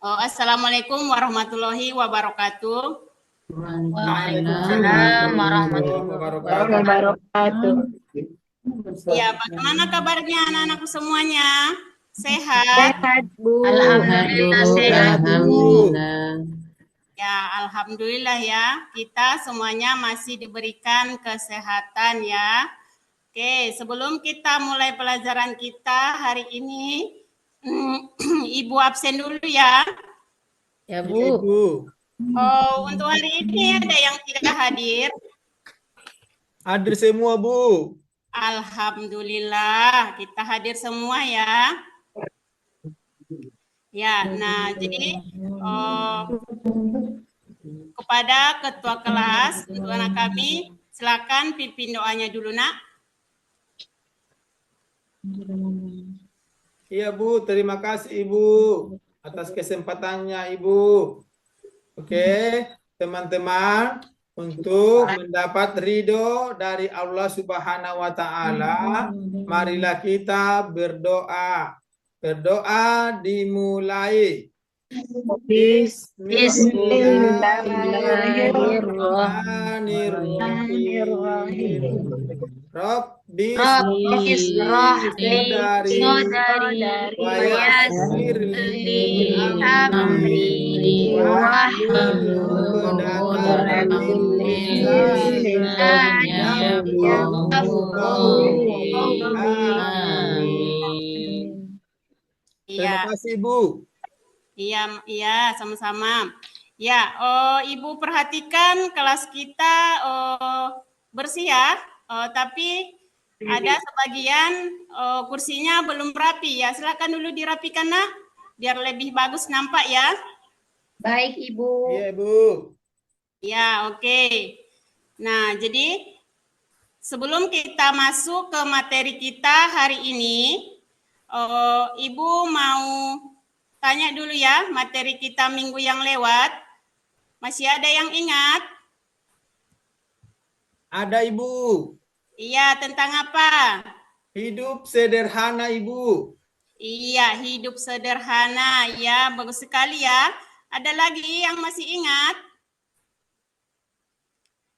Assalamualaikum warahmatullahi wabarakatuh. Waalaikumsalam warahmatullahi wabarakatuh. Ya, bagaimana kabarnya anak-anakku semuanya? Sehat? Sehat, Bu. Alhamdulillah sehat, Bu. Ya, alhamdulillah ya. Kita semuanya masih diberikan kesehatan ya. Oke, sebelum kita mulai pelajaran kita hari ini, Ibu absen dulu ya. Ya, Bu. Untuk hari ini ada yang tidak hadir? Hadir semua, Bu. Alhamdulillah, kita hadir semua ya. Ya, nah jadi kepada ketua kelas untuk anak kami, silakan pimpin doanya dulu, Nak. Iya, Bu. Terima kasih, Ibu, atas kesempatannya, Ibu. Oke, teman-teman, untuk mendapat ridho dari Allah Subhanahu wa Ta'ala, marilah kita berdoa. Berdoa dimulai. Bismillahirrahmanirrahim. Rabbi Israh li sadari wa yassir li amri wahlul 'uqdatam min lisani yafqahu qawli. Amin. Terima kasih, Bu. Iya, sama-sama. Ya, Ibu perhatikan kelas kita bersih ya. Tapi ada sebagian kursinya belum rapi ya. Silakan dulu dirapikan, Nak, biar lebih bagus nampak ya. Baik, Ibu. Iya, Bu. Ya, oke. Nah, jadi sebelum kita masuk ke materi kita hari ini, Ibu mau tanya dulu ya materi kita minggu yang lewat. Masih ada yang ingat? Ada, Ibu. Iya, tentang apa? Hidup sederhana, Ibu. Iya, hidup sederhana. Ya, bagus sekali ya. Ada lagi yang masih ingat?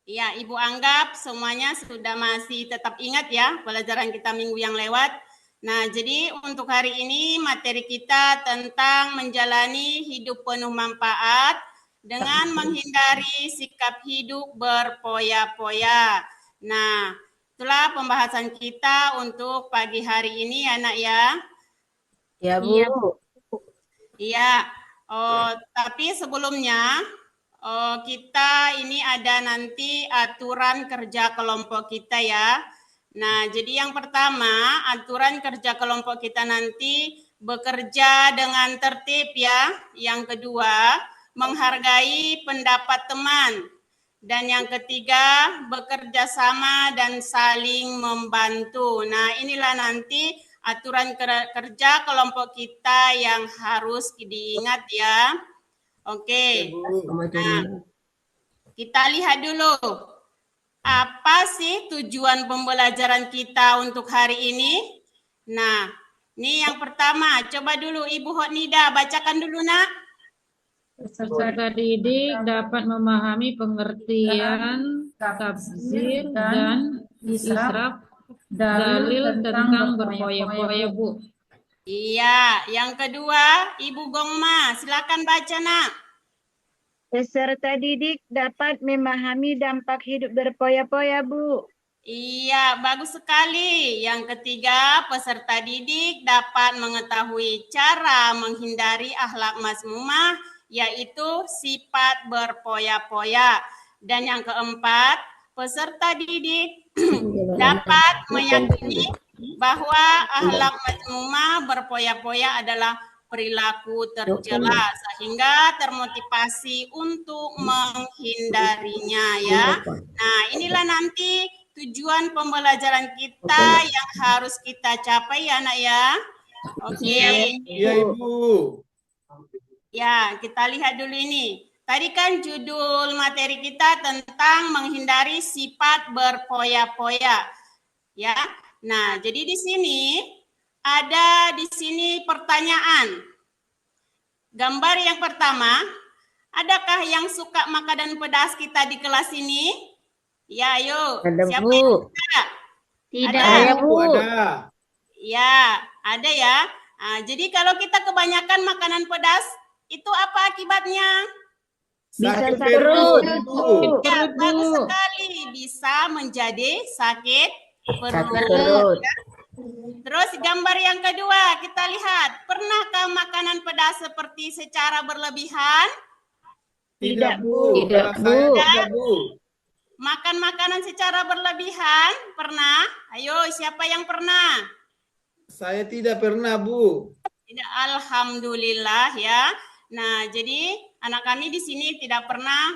Iya, Ibu anggap semuanya sudah masih tetap ingat ya pelajaran kita minggu yang lewat. Nah, jadi untuk hari ini materi kita tentang menjalani hidup penuh manfaat dengan menghindari sikap hidup berpoya-poya. Nah, itulah pembahasan kita untuk pagi hari ini ya, Nak ya. Ya, Bu. Iya. Tapi sebelumnya kita ini ada nanti aturan kerja kelompok kita ya. Nah, jadi yang pertama, aturan kerja kelompok kita nanti bekerja dengan tertib ya. Yang kedua, menghargai pendapat teman. Dan yang ketiga, bekerja sama dan saling membantu. Nah, inilah nanti aturan kerja kelompok kita yang harus diingat ya. Oke. Nah, kita lihat dulu. Apa sih tujuan pembelajaran kita untuk hari ini? Nah, ini yang pertama. Coba dulu Ibu Hotnida bacakan dulu, Nak. Peserta didik dapat memahami pengertian, tafsir, dan israf dalil tentang berpoya-poya, Bu. Iya, yang kedua Ibu Gongma, silakan baca, Nak. Peserta didik dapat memahami dampak hidup berpoya-poya, Bu. Iya, bagus sekali. Yang ketiga, peserta didik dapat mengetahui cara menghindari akhlak mazmumah, yaitu sifat berpoya-poya. Dan yang keempat, peserta didik dapat meyakini bahwa akhlak mazmumah berpoya-poya adalah perilaku tercela sehingga termotivasi untuk menghindarinya ya. Nah, inilah nanti tujuan pembelajaran kita yang harus kita capai ya, Nak ya. Oke. Iya, Ibu. Ya, kita lihat dulu ini. Tadi kan judul materi kita tentang menghindari sifat berpoya-poya. Ya. Nah, jadi di sini ada pertanyaan. gambar yang pertama, adakah yang suka makanan pedas kita di kelas ini? Ya, ayo. Ada, Siapa Bu. yang suka? Tidak. Ada, Bu, Bu. ada. Ya, ada ya. Nah, jadi kalau kita kebanyakan makanan pedas, itu apa akibatnya? Bisa Sakit sakit perut, perut, Ibu. Bu. Ya, Perut, bagus Bu. sekali. Bisa menjadi sakit Sakit perut. perut. Terus gambar yang kedua, kita lihat. Pernahkah makanan pedas seperti secara berlebihan? Tidak, Bu. Tidak, Kalau saya Bu. tidak, Bu. Makan makanan secara berlebihan? Pernah? Ayo, siapa yang pernah? Saya tidak pernah, Bu. Tidak, alhamdulillah ya. Nah, jadi anak kami di sini tidak pernah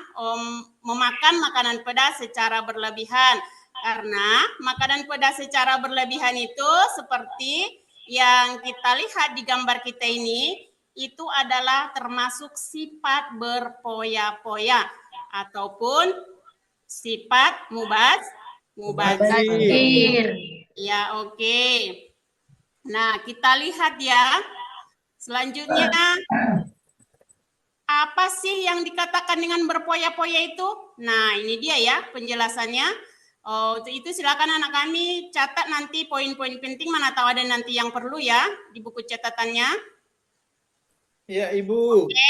memakan makanan pedas secara berlebihan. Karena makanan pedas secara berlebihan itu seperti yang kita lihat di gambar kita ini, itu adalah termasuk sifat berpoya-poya ataupun sifat mubazir. Ya, oke. Nah, kita lihat ya. Selanjutnya, apa sih yang dikatakan dengan berpoya-poya itu? Nah, ini dia ya penjelasannya. Oh, itu silakan anak kami catat nanti poin-poin penting, mana tahu ada nanti yang perlu ya di buku catatannya. Ya, Ibu. Oke.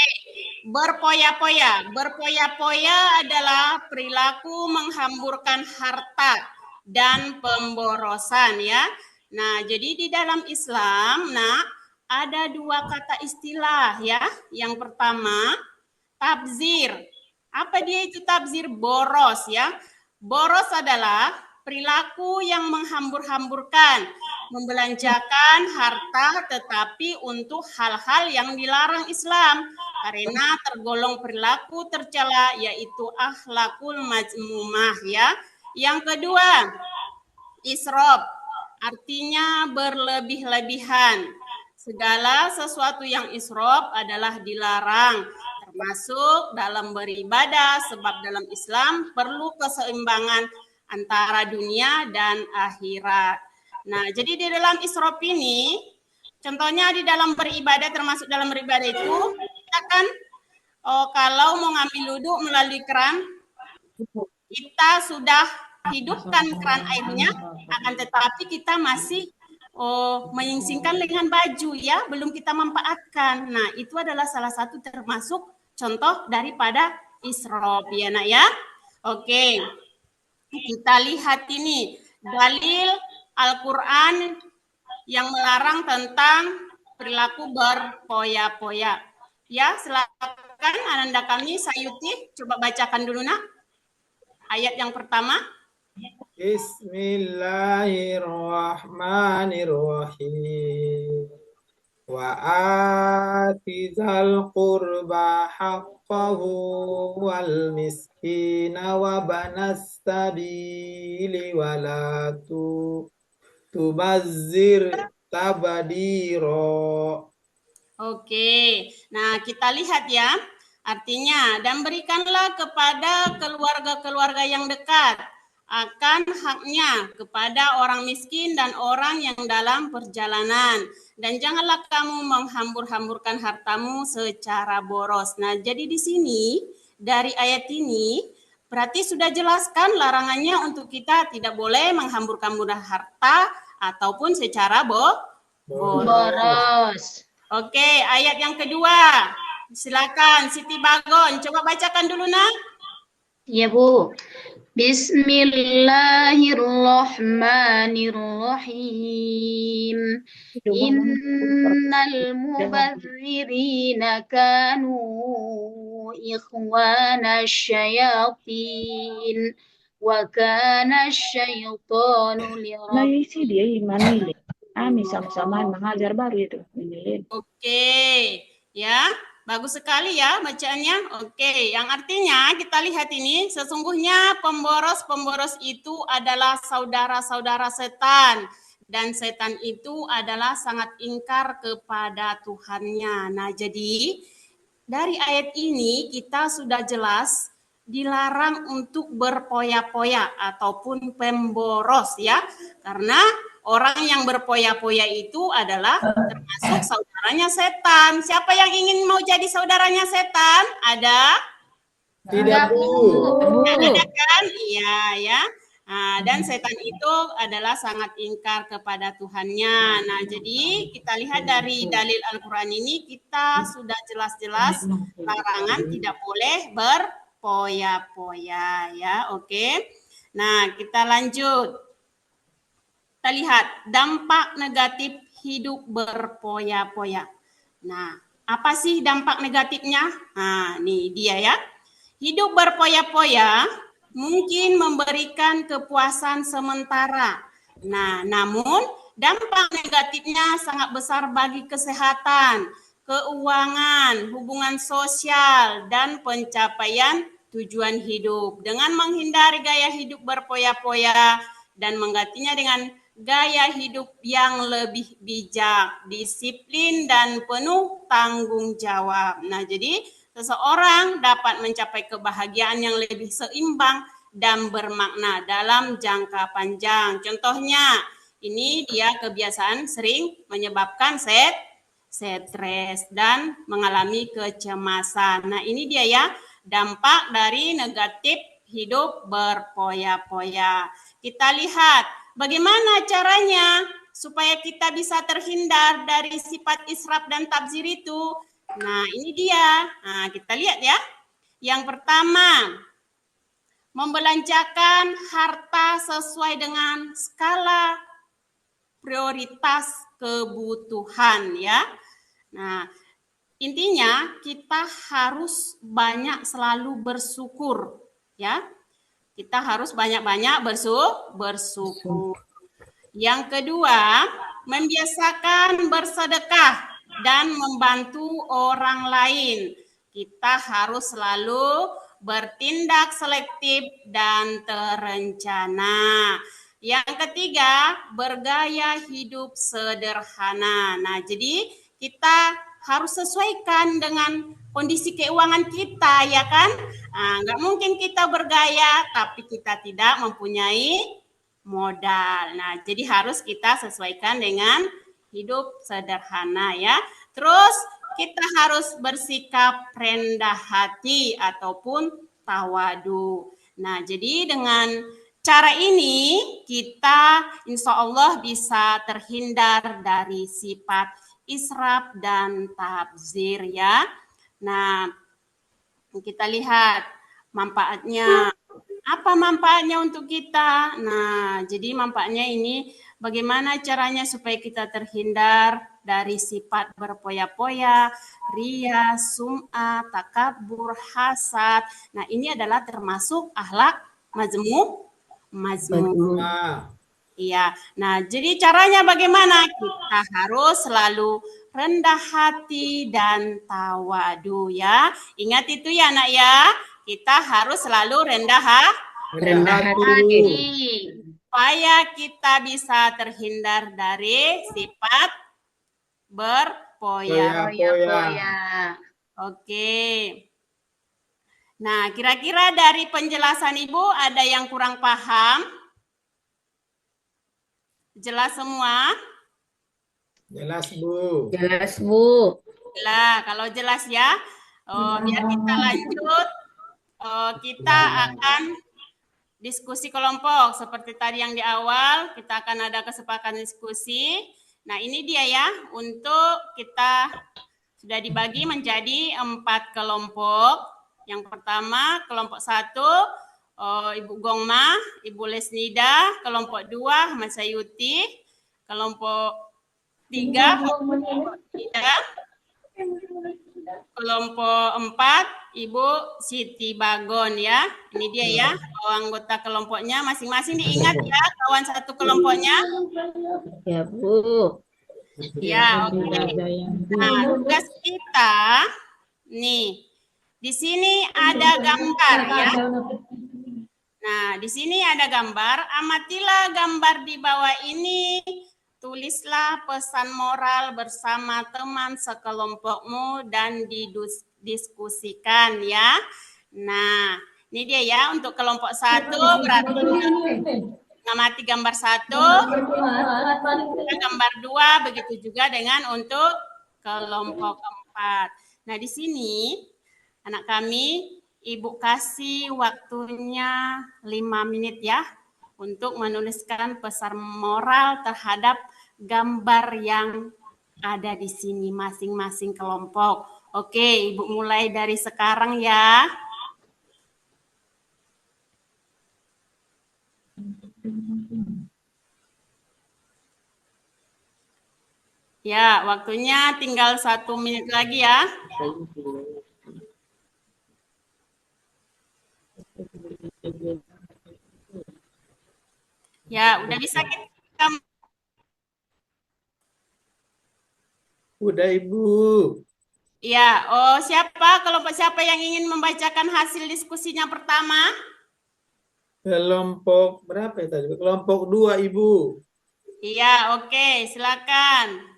Berpoya-poya. Berpoya-poya adalah perilaku menghamburkan harta dan pemborosan ya. Nah, jadi di dalam Islam, ada dua kata istilah ya. Yang pertama, tabzir. Apa dia itu tabzir? Boros ya. Boros adalah perilaku yang menghambur-hamburkan, membelanjakan harta tetapi untuk hal-hal yang dilarang Islam karena tergolong perilaku tercela, yaitu akhlakul mazmumah ya. Yang kedua, israf, artinya berlebih-lebihan. Segala sesuatu yang israf adalah dilarang, termasuk dalam beribadah, sebab dalam Islam perlu keseimbangan antara dunia dan akhirat. Nah, jadi di dalam israf ini, contohnya di dalam beribadah, termasuk dalam beribadah itu, kita kan kalau mau ngambil wudhu melalui keran, kita sudah hidupkan keran airnya, akan tetapi kita masih menyingsingkan lengan baju ya, belum kita manfaatkan. Nah, itu adalah salah satu termasuk contoh daripada israf ya nak ya. Oke, kita lihat ini dalil Al-Quran yang melarang tentang perilaku berpoya-poya. Ya, silakan Ananda kami Sayuti, coba bacakan dulu nak ayat yang pertama. Bismillahirrahmanirrahim. Wa atizal qurba haqqahu wal miskina wa banas sabili wa la tubazzir tabadiro. Oke, nah kita lihat ya. Artinya, dan berikanlah kepada keluarga-keluarga yang dekat akan haknya kepada orang miskin dan orang yang dalam perjalanan. Dan janganlah kamu menghambur-hamburkan hartamu secara boros. Nah, jadi di sini, dari ayat ini, berarti sudah jelaskan larangannya untuk kita tidak boleh menghambur-hamburkan harta ataupun secara boros. Oke, ayat yang kedua. Silakan Siti Bagon, coba bacakan dulu nak. Ya Bu. Bismillahirrahmanirrahim. Innal mubazzirina kanu ikhwana syayatin wa kana syaitanu Nah, isi dia Imanile. Sama-sama mengajar baru itu. Oke, ya. Bagus sekali ya bacaannya. Oke, yang artinya kita lihat ini sesungguhnya pemboros-pemboros itu adalah saudara-saudara setan. Dan setan itu adalah sangat ingkar kepada Tuhannya. Nah, jadi dari ayat ini kita sudah jelas dilarang untuk berpoya-poya ataupun pemboros ya. Karena orang yang berpoya-poya itu adalah termasuk saudaranya setan. Siapa yang ingin mau jadi saudaranya setan? Ada? Tidak, Bu. Ada kan? Iya ya. Nah, dan setan itu adalah sangat ingkar kepada Tuhannya. Nah, jadi kita lihat dari dalil Al-Quran ini, kita sudah jelas-jelas larangan tidak boleh berpoya-poya ya. Oke. Nah, kita lanjut. Kita lihat dampak negatif hidup berpoya-poya. Nah, apa sih dampak negatifnya? Nah, ini dia ya. Hidup berpoya-poya mungkin memberikan kepuasan sementara. Nah, namun dampak negatifnya sangat besar bagi kesehatan, keuangan, hubungan sosial, dan pencapaian tujuan hidup. Dengan menghindari gaya hidup berpoya-poya dan menggantinya dengan gaya hidup yang lebih bijak, disiplin, dan penuh tanggung jawab. Nah, jadi seseorang dapat mencapai kebahagiaan yang lebih seimbang dan bermakna dalam jangka panjang. Contohnya, ini dia kebiasaan sering menyebabkan stres dan mengalami kecemasan. Nah, ini dia ya dampak dari negatif hidup berpoya-poya. Kita lihat bagaimana caranya supaya kita bisa terhindar dari sifat israf dan tabzir itu. Nah, ini dia. Nah, kita lihat ya. Yang pertama, membelanjakan harta sesuai dengan skala prioritas kebutuhan ya. Nah, intinya kita harus banyak selalu bersyukur ya. Kita harus banyak-banyak bersyukur. Yang kedua, membiasakan bersedekah dan membantu orang lain. Kita harus selalu bertindak selektif dan terencana. Yang ketiga, bergaya hidup sederhana. Nah, jadi kita harus sesuaikan dengan kondisi keuangan kita, ya kan? Nggak mungkin kita bergaya, tapi kita tidak mempunyai modal. Nah, jadi harus kita sesuaikan dengan hidup sederhana ya. Terus kita harus bersikap rendah hati ataupun tawadu. Nah, jadi dengan cara ini kita insya Allah bisa terhindar dari sifat israf dan tabzir ya. Nah, kita lihat manfaatnya. Apa manfaatnya untuk kita? Nah, jadi manfaatnya ini bagaimana caranya supaya kita terhindar dari sifat berpoya-poya, ria, sum'ah, takabur, hasad. Nah, ini adalah termasuk akhlak mazmum. Iya. Nah, jadi caranya bagaimana? Kita harus selalu rendah hati dan tawadu ya. Ingat itu ya, Nak ya. Kita harus selalu rendah hati supaya kita bisa terhindar dari sifat berpoya-poya. Oke. Nah, kira-kira dari penjelasan Ibu ada yang kurang paham? Jelas semua? Jelas, Bu. Jelas, Bu. Lah, kalau jelas ya. Biar kita lanjut. Kita akan diskusi kelompok seperti tadi yang di awal, kita akan ada kesepakatan diskusi. Nah, ini dia ya, untuk kita sudah dibagi menjadi 4 kelompok. Yang pertama, kelompok 1, Ibu Gongma, Ibu Lesnida, kelompok 2, Mas Sayuti, kelompok 3, kelompok 4, Ibu Siti Bagon ya. Ini dia ya, anggota kelompoknya masing-masing diingat ya, kawan satu kelompoknya. Ya, Bu. Ya, oke. Nah, tugas kita nih. Di sini ada gambar ya. Nah, di sini ada gambar. Amatilah gambar di bawah ini. Tulislah pesan moral bersama teman sekelompokmu dan didiskusikan ya. Nah, ini dia ya untuk kelompok 1 berarti mengamati gambar 1, gambar 2, begitu juga dengan untuk kelompok 4. Nah, di sini anak kami, Ibu kasih waktunya 5 menit ya untuk menuliskan pesan moral terhadap gambar yang ada di sini masing-masing kelompok. Oke, Ibu mulai dari sekarang ya. Ya, waktunya tinggal 1 menit lagi ya. Ya, udah bisa kita. Udah Ibu. Ya, kelompok siapa yang ingin membacakan hasil diskusinya pertama? Kelompok berapa ya tadi? Kelompok 2 Ibu. Iya, oke, silakan.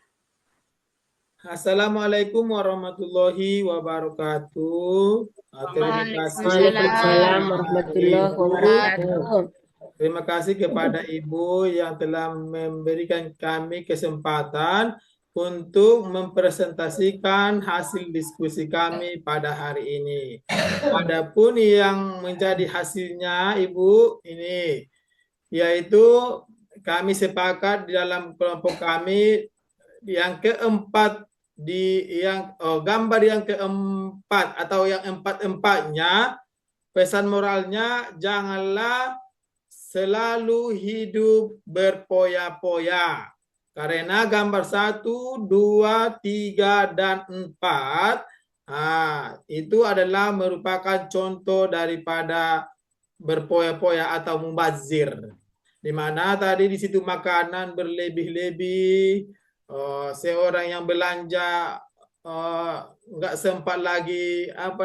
Assalamualaikum warahmatullahi wabarakatuh. Terima kasih. Waalaikumsalam warahmatullahi wabarakatuh. Terima kasih kepada Ibu yang telah memberikan kami kesempatan untuk mempresentasikan hasil diskusi kami pada hari ini. Adapun yang menjadi hasilnya Ibu ini, yaitu kami sepakat di dalam kelompok kami yang keempat gambar yang keempat atau yang empat-empatnya, pesan moralnya janganlah selalu hidup berpoya-poya. Karena gambar 1, 2, 3, dan 4 itu adalah merupakan contoh daripada berpoya-poya atau mubazir. Di mana tadi di situ makanan berlebih-lebih, seorang yang belanja nggak sempat lagi apa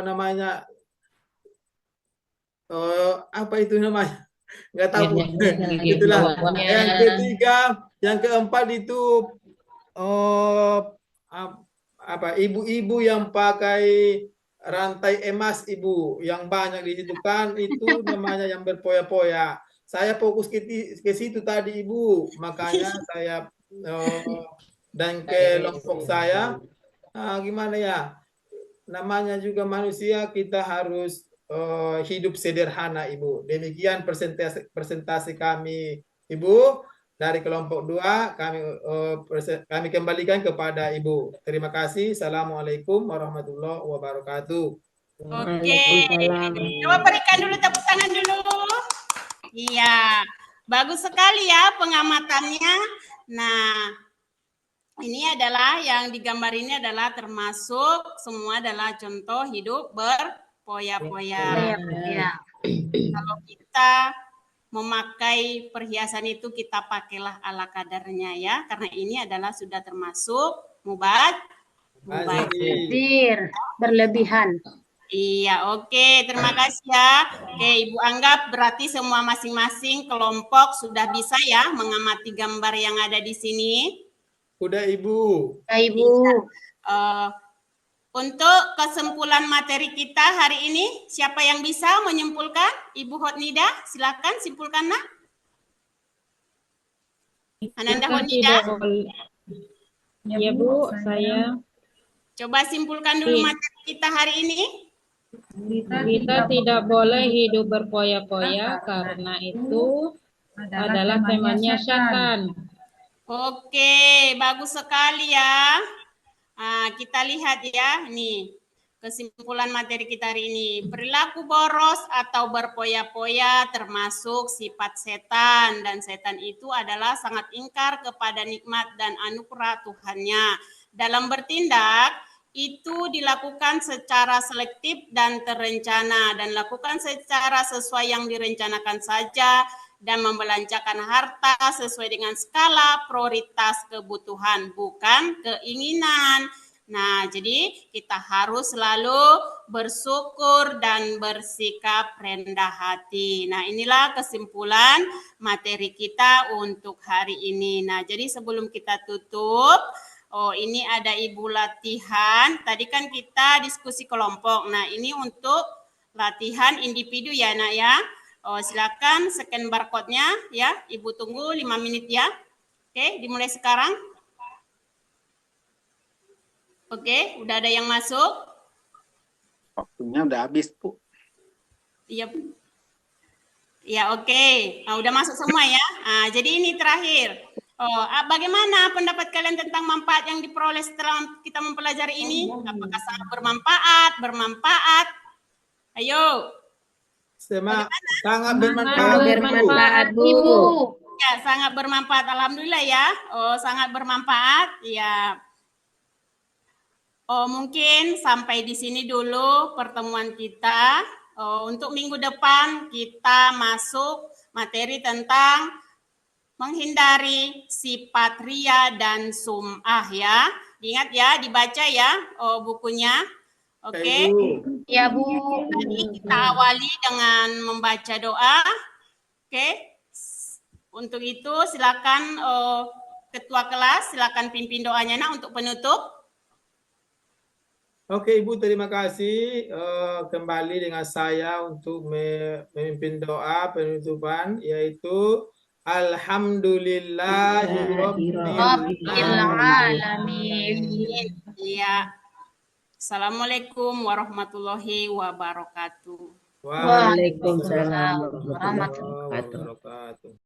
itu namanya, nggak tahu. Itulah. Yang ketiga, yang keempat itu ibu-ibu yang pakai rantai emas Ibu, yang banyak di situ kan, itu namanya yang berpoya-poya. Saya fokus ke situ tadi Ibu, makanya saya dan kelompok saya gimana ya, namanya juga manusia, kita harus hidup sederhana Ibu. Demikian presentasi kami Ibu dari kelompok 2, kami kembalikan kepada Ibu. Terima kasih. Assalamualaikum warahmatullahi wabarakatuh. Oke, coba berikan dulu tepuk tangan dulu. Iya, bagus sekali ya pengamatannya. Nah, ini adalah yang digambar ini adalah termasuk semua adalah contoh hidup berpoya-poya. Kalau kita memakai perhiasan itu, kita pakailah ala kadarnya ya, karena ini adalah sudah termasuk mubazir, berlebihan. Iya, oke, terima kasih ya. Oke, Ibu anggap berarti semua masing-masing kelompok sudah bisa ya mengamati gambar yang ada di sini. Udah Ibu. Ya, Ibu. Untuk kesimpulan materi kita hari ini, siapa yang bisa menyimpulkan? Ibu Hotnida, silakan simpulkan nak. Ananda Hotnida. Ya Bu, saya. Coba simpulkan dulu materi kita hari ini. Kita tidak boleh hidup berpoya-poya karena itu adalah temannya syaitan. Oke, bagus sekali ya. Kita lihat ya, nih kesimpulan materi kita hari ini. Perilaku boros atau berpoya-poya termasuk sifat setan, dan setan itu adalah sangat ingkar kepada nikmat dan anugerah Tuhannya. Dalam bertindak itu dilakukan secara selektif dan terencana, dan lakukan secara sesuai yang direncanakan saja, dan membelanjakan harta sesuai dengan skala prioritas kebutuhan, bukan keinginan. Nah, jadi kita harus selalu bersyukur dan bersikap rendah hati. Nah, inilah kesimpulan materi kita untuk hari ini. Nah, jadi sebelum kita tutup, ini ada Ibu latihan. Tadi kan kita diskusi kelompok. Nah, ini untuk latihan individu ya, Nak ya. Silakan scan barcode-nya ya. Ibu tunggu 5 menit ya. Oke, dimulai sekarang. Oke, udah ada yang masuk? Waktunya udah habis, Bu. Iya. Ya, oke. Nah, udah masuk semua ya. Nah, jadi ini terakhir. Bagaimana pendapat kalian tentang manfaat yang diperoleh setelah kita mempelajari ini? Apakah sangat bermanfaat? Bermanfaat? Ayo. Sangat bermanfaat. Bermanfaat, Bu. Ibu. Ya, sangat bermanfaat. Alhamdulillah ya. Sangat bermanfaat. Ya. Mungkin sampai di sini dulu pertemuan kita. Untuk minggu depan kita masuk materi tentang menghindari sifat ria dan sum'ah ya. Ingat ya, dibaca ya bukunya. Oke. Ya, Bu. Tadi kita awali dengan membaca doa. Oke. Untuk itu silakan ketua kelas silakan pimpin doanya nak untuk penutup. Oke Ibu, terima kasih. Kembali dengan saya untuk memimpin doa penutupan, yaitu Alhamdulillahirabbil Alamin. Iya. Assalamualaikum warahmatullahi wabarakatuh. Waalaikumsalam warahmatullahi wabarakatuh.